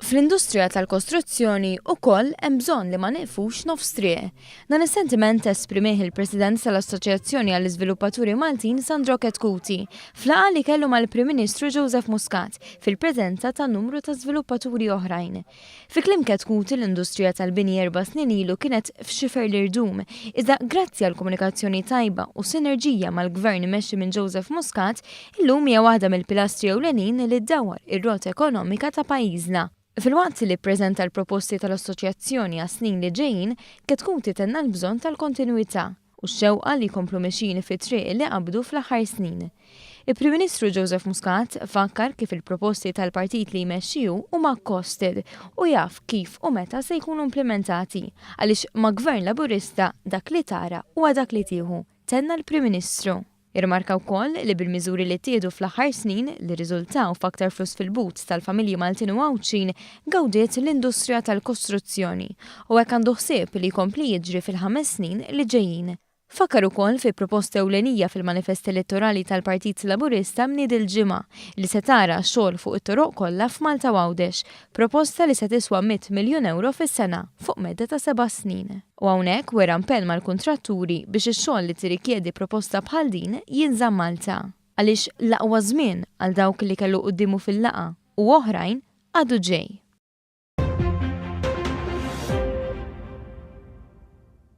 Fl-industrija tal-kostruzzjoni wkoll hemm bżonn li ma niqfux nofs triq. Dan is-sentiment esprimih il-President tal-Assoċjazzjoni għall-Iżviluppaturi Maltin Sandro Ketkuti f'laqgħa li kellu mal-Prim Ministru Joseph Muscat fil-preżenza ta' numru ta' żviluppaturi oħrajn. Fi kliem Ketkuti l-industrija tal-bini 4 snin ilu kienet f'xifer l-irdum, iżda grazzi għall komunikazzjoni tajba u sinerġija mal-Gvern immexxi minn Joseph Muscat, illum hija waħda mill-pilastri ewlenin li ddawwar ir-rota ekonomika ta' pajjiżna. Filwaqt li ppreżenta l-proposti tal-Assoċjazzjoni għas-snin li ġejjin, Ketkuti tenna l-bżonn tal-kontinwità u x-xewqa li jkomplu mexjin fit-triq li qabdu fl-aħħar snin. Il-Prim Ministru Joseph Muscat fakkar kif il-proposti tal-Partit li jmexxiju huma costed u jaf kif u meta se jkunu implementati għaliex ma' Gvern Laburista dak li tara huwa dak li tieħu, tenna l-Prim Ministru. Irmarka wkoll li bil-miżuri li ttieħdu fl-aħħar snin li riżultaw f'aktar flus fil-but tal-familji Maltin u Għawċin gawdiet l-industrija tal-kostruzzjoni u hekk għandu ħsieb li jkompli jiġri fil-5 snin li ġejjin. Fakkar ukoll fi proposta ewlenija fil-manifest elettorali tal-Partit Laburista mnied il-ġimgħa li se tara xogħol fuq it-toroq kollha f'Malta Għawdex, proposta li se tiswa 100 miljun euro fis-sena fuq medda ta' 7 snin. U hawnhekk wera impell mal-kuntratturi biex ix-xogħol li tirrikjedi proposta bħal din jinżamm Malta. Għaliex l-aqwa żmien għal dawk li kellu qudiemu fil-laqgħa u oħrajn għadu ġej.